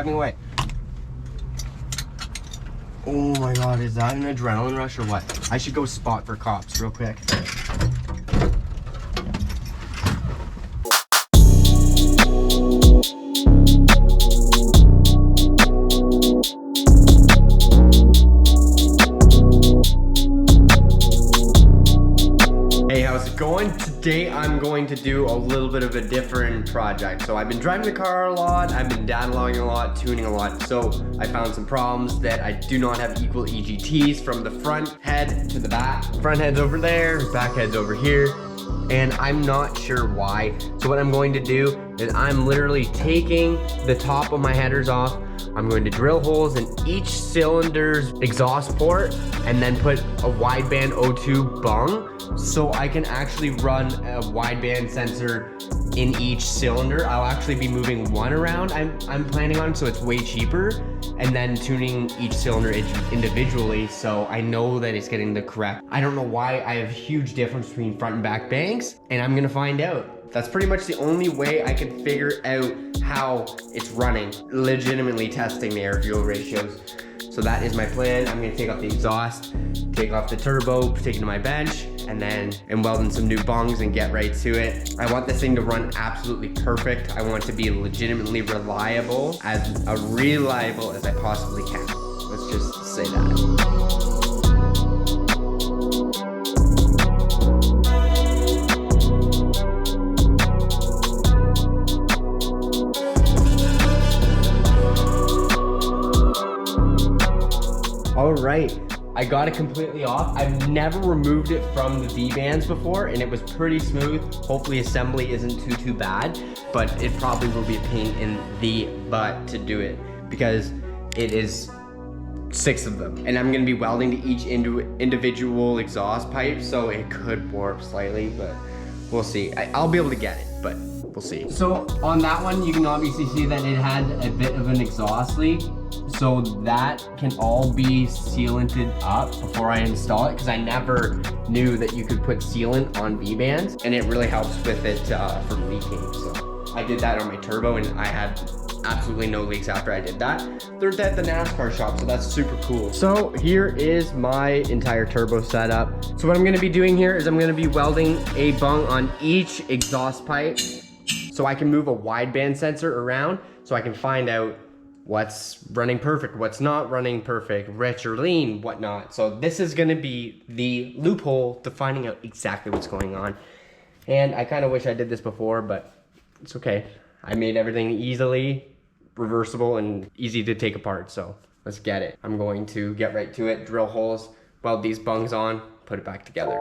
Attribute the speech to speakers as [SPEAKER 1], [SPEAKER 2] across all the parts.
[SPEAKER 1] driving away. Oh my God, is that an adrenaline rush or what? I should go spot for cops real quick. Hey, how's it going? Today I'm going to do a little bit of a different project. So I've been driving the car a lot, I've been data logging a lot, tuning a lot. So I found some problems that I do not have equal EGTs from the front head to the back. Front head's over there, back head's over here, and I'm not sure why. So what I'm going to do is I'm literally taking the top of my headers off. I'm going to drill holes in each cylinder's exhaust port and then put a wideband O2 bung so I can actually run a wideband sensor in each cylinder. I'll actually be moving one around, I'm planning on, so it's way cheaper, and then tuning each cylinder individually so I know that it's getting the correct. I don't know why I have a huge difference between front and back banks, and I'm gonna find out. That's pretty much the only way I can figure out how it's running, legitimately testing the air fuel ratios. So that is my plan. I'm gonna take off the exhaust, take off the turbo, take it to my bench, and then weld in some new bungs and get right to it. I want this thing to run absolutely perfect. I want it to be legitimately reliable, as reliable as I possibly can. Let's just say that. All right, I got it completely off. I've never removed it from the V-bands before, and it was pretty smooth. Hopefully assembly isn't too bad, but it probably will be a pain in the butt to do it because it is 6 of them. And I'm gonna be welding to each individual exhaust pipe, so it could warp slightly, but we'll see. I'll be able to get it, but we'll see. So on that one, you can obviously see that it had a bit of an exhaust leak. So that can all be sealanted up before I install it, because I never knew that you could put sealant on V-bands, and it really helps with it from leaking. So I did that on my turbo, and I had absolutely no leaks after I did that. They're at the NASCAR shop, so that's super cool. So here is my entire turbo setup. So what I'm gonna be doing here is I'm gonna be welding a bung on each exhaust pipe so I can move a wideband sensor around so I can find out what's running perfect, what's not running perfect, rich or lean, whatnot. So this is gonna be the loophole to finding out exactly what's going on. And I kind of wish I did this before, but it's okay. I made everything easily reversible and easy to take apart, so let's get it. I'm going to get right to it, drill holes, weld these bungs on, put it back together.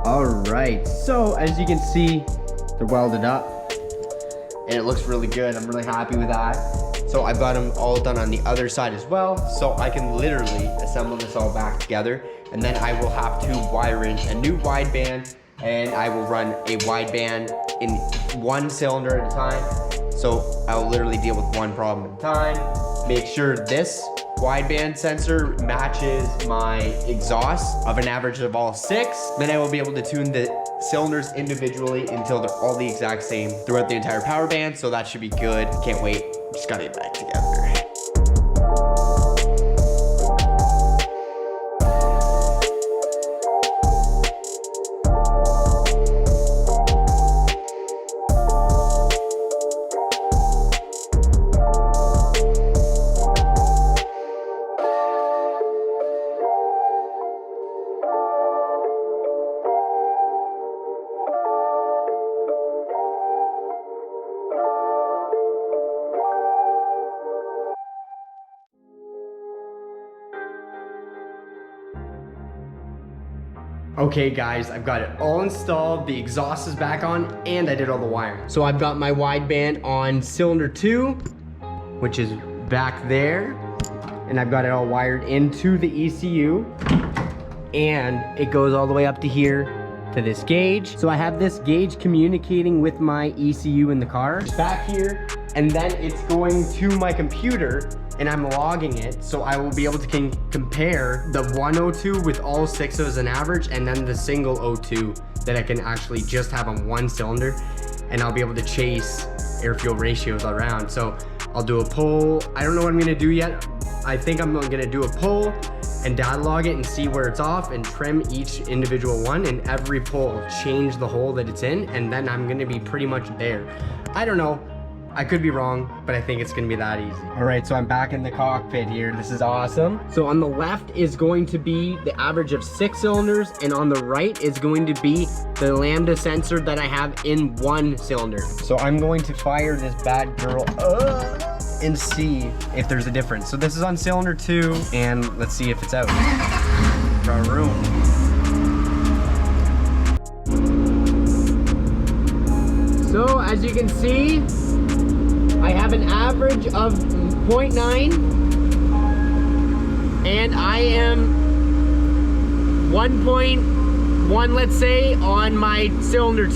[SPEAKER 1] All right, so as you can see, they're welded up and it looks really good. I'm really happy with that. So I've got them all done on the other side as well, so I can literally assemble this all back together, and then I will have to wire in a new wideband, and I will run a wideband in one cylinder at a time. So I'll literally deal with one problem at a time. Make sure this wideband sensor matches my exhaust of an average of all 6. Then I will be able to tune the cylinders individually until they're all the exact same throughout the entire power band. So that should be good. Can't wait. Just gotta get back together. Okay guys, I've got it all installed, the exhaust is back on, and I did all the wiring. So I've got my wideband on cylinder 2, which is back there, and I've got it all wired into the ECU, and it goes all the way up to here to this gauge. So I have this gauge communicating with my ECU in the car. It's back here, and then it's going to my computer, and I'm logging it, so I will be able to compare the 102 with all 6 as an average, and then the single O2 that I can actually just have on one cylinder, and I'll be able to chase air-fuel ratios around. So I'll do a poll. I don't know what I'm gonna do yet. I think I'm gonna do a poll and data log it and see where it's off and trim each individual one, and every poll change the hole that it's in, and then I'm gonna be pretty much there. I don't know. I could be wrong, but I think it's gonna be that easy. All right, so I'm back in the cockpit here. This is awesome. So on the left is going to be the average of 6 cylinders, and on the right is going to be the lambda sensor that I have in one cylinder. So I'm going to fire this bad girl up and see if there's a difference. So this is on cylinder 2, and let's see if it's out. Got room. So as you can see, I have an average of 0.9, and I am 1.1, let's say, on my cylinder 2.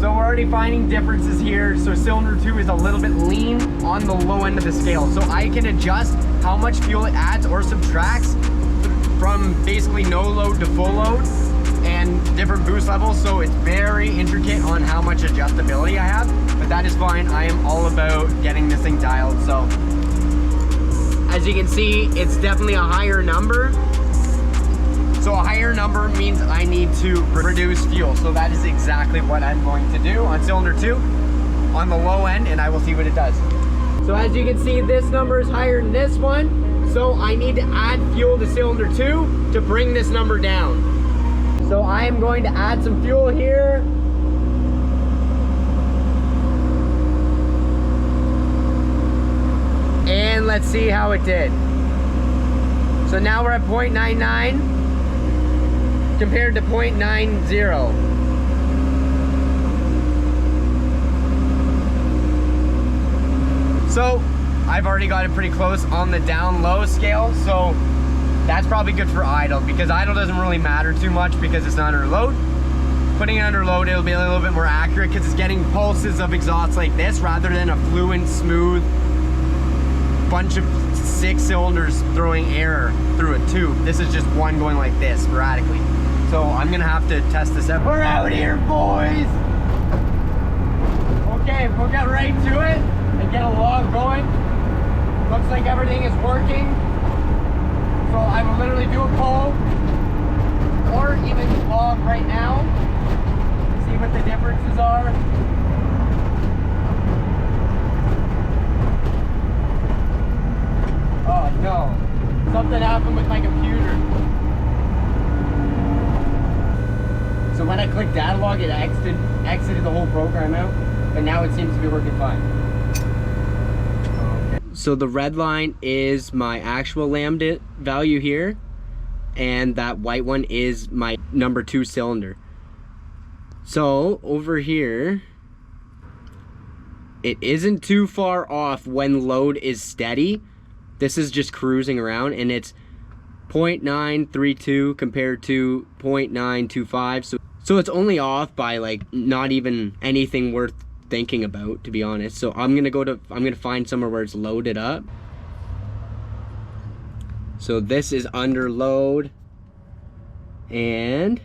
[SPEAKER 1] So we're already finding differences here. So cylinder 2 is a little bit lean on the low end of the scale. So I can adjust how much fuel it adds or subtracts from basically no load to full load, and different boost levels, so it's very intricate on how much adjustability I have, but that is fine. I am all about getting this thing dialed. So as you can see, it's definitely a higher number. So a higher number means I need to reduce fuel, so that is exactly what I'm going to do on cylinder 2 on the low end, and I will see what it does. So as you can see, this number is higher than this one, so I need to add fuel to cylinder 2 to bring this number down. So I am going to add some fuel here. And let's see how it did. So now we're at 0.99 compared to 0.90. So I've already got it pretty close on the down low scale. So that's probably good for idle, because idle doesn't really matter too much because it's not under load. Putting it under load, it'll be a little bit more accurate because it's getting pulses of exhaust like this rather than a fluent, smooth bunch of 6 cylinders throwing air through a tube. This is just one going like this sporadically. So I'm gonna have to test this out. We're out here, boys! Okay, we'll get right to it and get a log going. Looks like everything is working. So I will literally do a poll or even log right now, see what the differences are. Oh no, something happened with my computer. So when I clicked data log, it exited the whole program out, but now it seems to be working fine. So the red line is my actual lambda value here, and that white one is my number 2 cylinder. So over here, it isn't too far off when load is steady. This is just cruising around, and it's 0.932 compared to 0.925. So it's only off by like not even anything worth thinking about, to be honest. So I'm gonna find somewhere where it's loaded up. So this is under load, and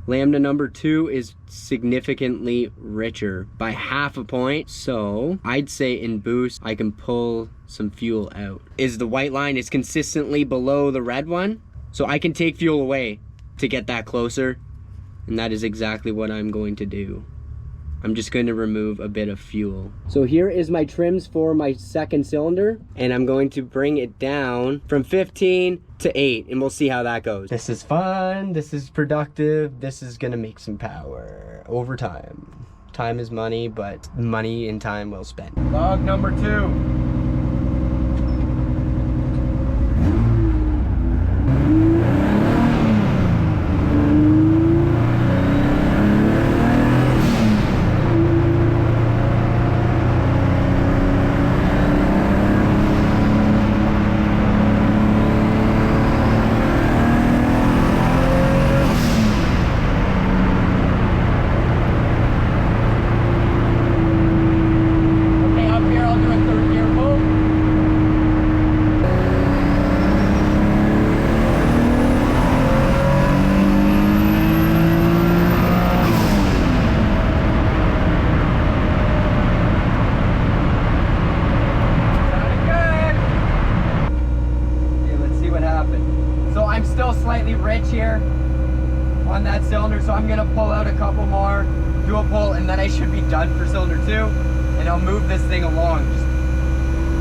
[SPEAKER 1] lambda number 2 is significantly richer by half a point. So I'd say in boost I can pull some fuel out. Is the white line is consistently below the red one, so I can take fuel away to get that closer, and that is exactly what I'm going to do. I'm just going to remove a bit of fuel. So here is my trims for my second cylinder, and I'm going to bring it down from 15 to 8, and we'll see how that goes. This is fun, this is productive, this is gonna make some power over time. Time is money, but money and time well spent. Log number 2. nothing. So I'm still slightly rich here on that cylinder, so I'm gonna pull out a couple more, do a pull, and then I should be done for cylinder 2, and I'll move this thing along. Just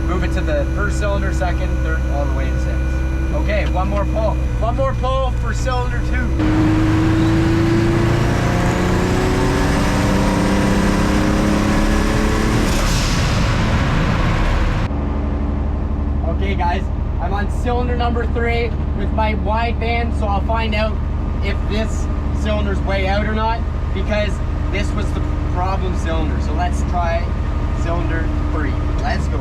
[SPEAKER 1] move it to the first cylinder, second, third, all the way to 6. Okay, one more pull. One more pull for cylinder 2. Okay guys, I'm on cylinder number 3 with my wideband, so I'll find out if this cylinder's way out or not, because this was the problem cylinder. So let's try cylinder 3. Let's go.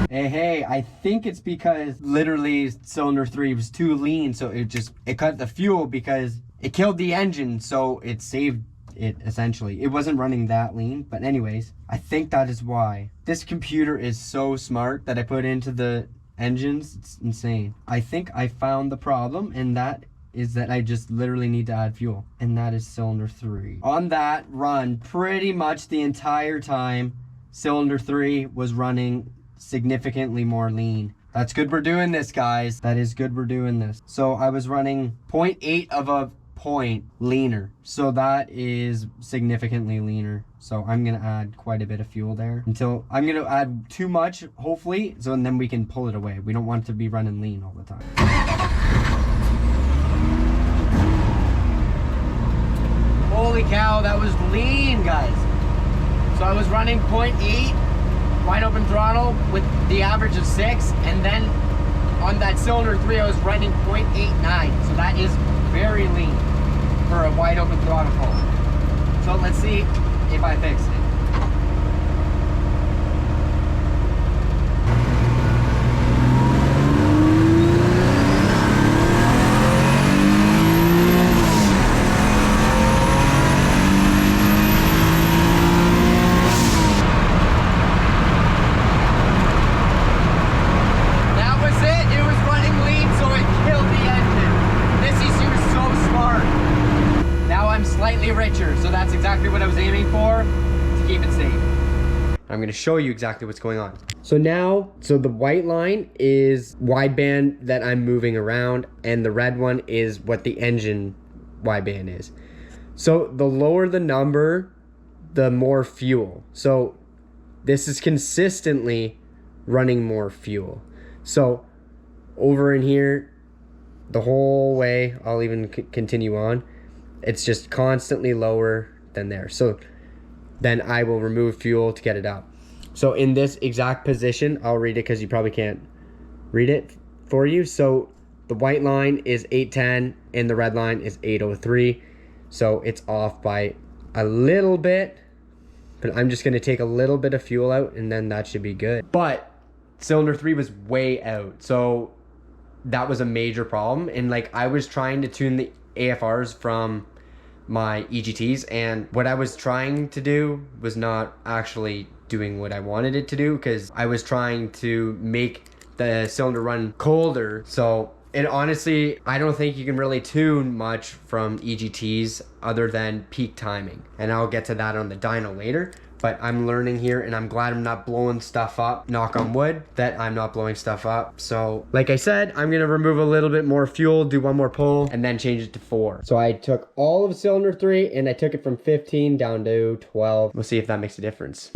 [SPEAKER 1] Hey, I think it's because literally cylinder 3 was too lean, so it cut the fuel because it killed the engine, so it saved it essentially. It wasn't running that lean, but anyways, I think that is why. This computer is so smart that I put into the engines. It's insane. I think I found the problem, and that is that I just literally need to add fuel, and that is cylinder 3. On that run, pretty much the entire time, cylinder 3 was running significantly more lean. That's good we're doing this, guys. That is good we're doing this. So I was running 0.8 of a point leaner, so that is significantly leaner. So I'm gonna add quite a bit of fuel there until I'm gonna add too much, hopefully, so and then we can pull it away. We don't want it to be running lean all the time. Holy cow, that was lean, guys. So I was running 0.8 wide open throttle with the average of 6, and then on that cylinder 3 I was running 0.89, so that is very lean for a wide open throttle pull. So let's see if I fix it. Richer, so that's exactly what I was aiming for to keep it safe. I'm going to show you exactly what's going on. So now, the white line is wideband that I'm moving around, and the red one is what the engine wideband is. So the lower the number, the more fuel. So this is consistently running more fuel. So over in here, the whole way, I'll even continue on, it's just constantly lower than there. So then I will remove fuel to get it up. So in this exact position, I'll read it because you probably can't read it. for you. So the white line is 810 and the red line is 803. So it's off by a little bit, but I'm just gonna take a little bit of fuel out and then that should be good. But cylinder 3 was way out. So that was a major problem. And like I was trying to tune the AFRs from my EGTs, and what I was trying to do was not actually doing what I wanted it to do, because I was trying to make the cylinder run colder. So it honestly, I don't think you can really tune much from EGTs other than peak timing, and I'll get to that on the dyno later. But I'm learning here, and I'm glad I'm not blowing stuff up. Knock on wood that I'm not blowing stuff up. So like I said, I'm gonna remove a little bit more fuel, do one more pull, and then change it to 4. So I took all of cylinder 3 and I took it from 15 down to 12. We'll see if that makes a difference.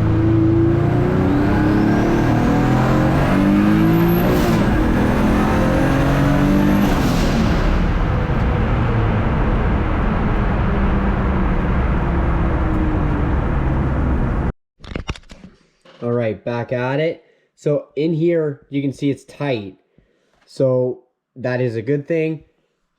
[SPEAKER 1] All right, back at it. So in here, you can see it's tight. So that is a good thing,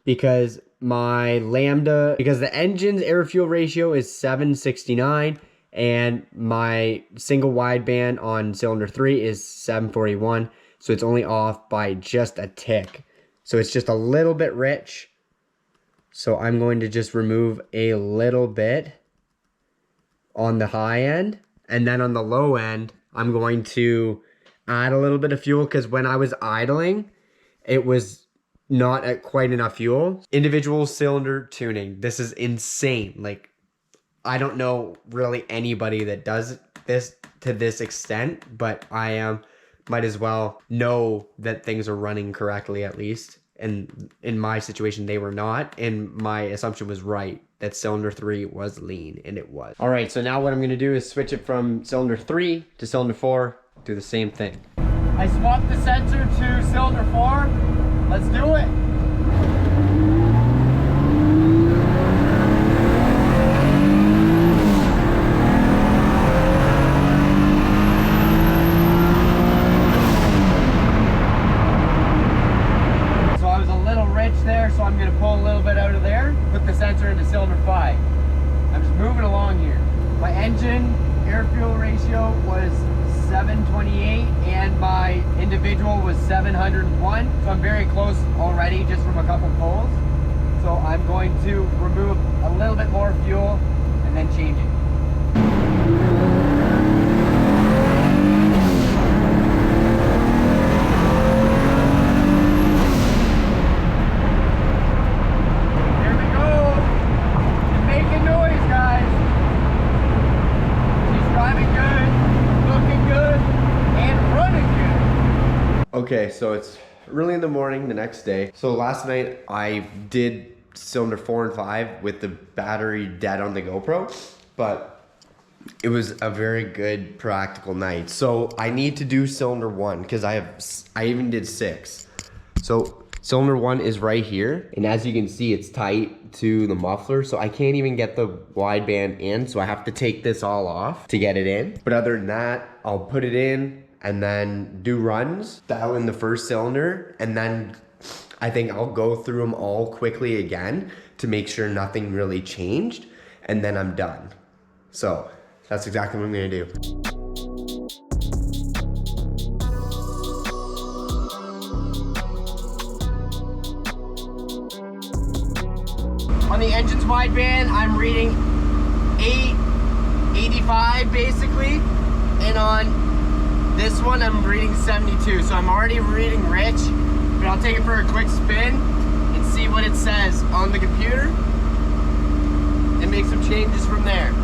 [SPEAKER 1] because my lambda, because the engine's air fuel ratio is 769 and my single wideband on cylinder 3 is 741. So it's only off by just a tick. So it's just a little bit rich. So I'm going to just remove a little bit on the high end. And then on the low end, I'm going to add a little bit of fuel, because when I was idling, it was not at quite enough fuel. Individual cylinder tuning. This is insane. Like, I don't know really anybody that does this to this extent, but I might as well know that things are running correctly at least. And in my situation, they were not. And my assumption was right, that cylinder 3 was lean, and it was. All right, so now what I'm gonna do is switch it from cylinder 3 to cylinder 4, do the same thing. I swapped the sensor to cylinder 4. Let's do it. There, so I'm going to pull a little bit out of there, put the sensor into cylinder 5. I'm just moving along here. My engine air fuel ratio was 728 and my individual was 701, so I'm very close already just from a couple pulls. So I'm going to remove a little bit more fuel and then change it. Okay, so it's early in the morning the next day. So last night I did cylinder 4 and 5 with the battery dead on the GoPro, but it was a very good practical night. So I need to do cylinder 1 because I even did 6. So cylinder 1 is right here, and as you can see, it's tight to the muffler, so I can't even get the wideband in, so I have to take this all off to get it in. But other than that, I'll put it in and then do runs, dial in the first cylinder, and then I think I'll go through them all quickly again to make sure nothing really changed, and then I'm done. So that's exactly what I'm gonna do. On the engine's wideband, I'm reading 885 basically, and on this one I'm reading 72, so I'm already reading rich, but I'll take it for a quick spin and see what it says on the computer and make some changes from there.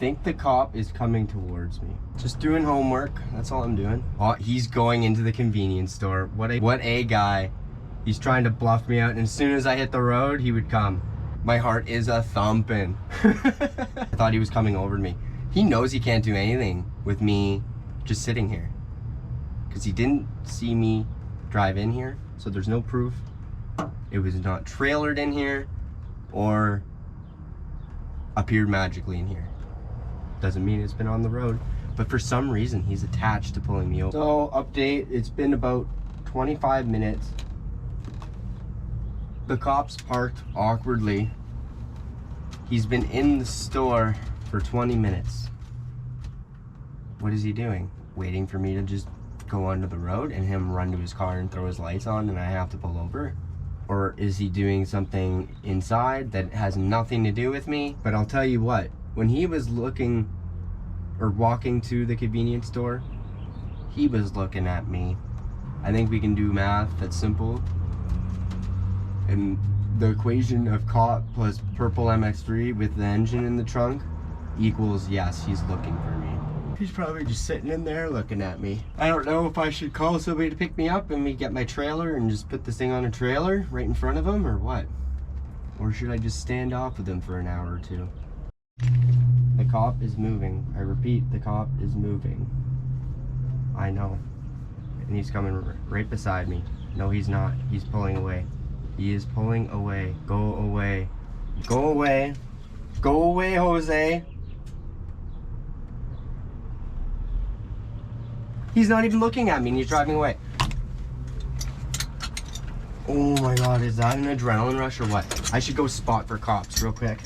[SPEAKER 1] think the cop is coming towards me. Just doing homework, that's all I'm doing. Oh, he's going into the convenience store. What a guy. He's trying to bluff me out, and as soon as I hit the road, he would come. My heart is a thumping. I thought he was coming over to me. He knows he can't do anything with me just sitting here, because he didn't see me drive in here, so there's no proof. It was not trailered in here or appeared magically in here. Doesn't mean it's been on the road, but for some reason he's attached to pulling me over. So update, it's been about 25 minutes. The cop's parked awkwardly. He's been in the store for 20 minutes. What is he doing? Waiting for me to just go onto the road and him run to his car and throw his lights on and I have to pull over? Or is he doing something inside that has nothing to do with me? But I'll tell you what, when he was looking or walking to the convenience store, he was looking at me. I think we can do math that's simple. And the equation of cop plus purple MX-3 with the engine in the trunk equals yes, he's looking for me. He's probably just sitting in there looking at me. I don't know if I should call somebody to pick me up and we get my trailer and just put this thing on a trailer right in front of him, or what? Or should I just stand off with him for an hour or two? The cop is moving. I repeat, the cop is moving. I know. And he's coming right beside me. No, he's not. He's pulling away. He is pulling away. Go away. Go away. Go away, Jose. He's not even looking at me and he's driving away. Oh my God, is that an adrenaline rush or what? I should go spot for cops real quick.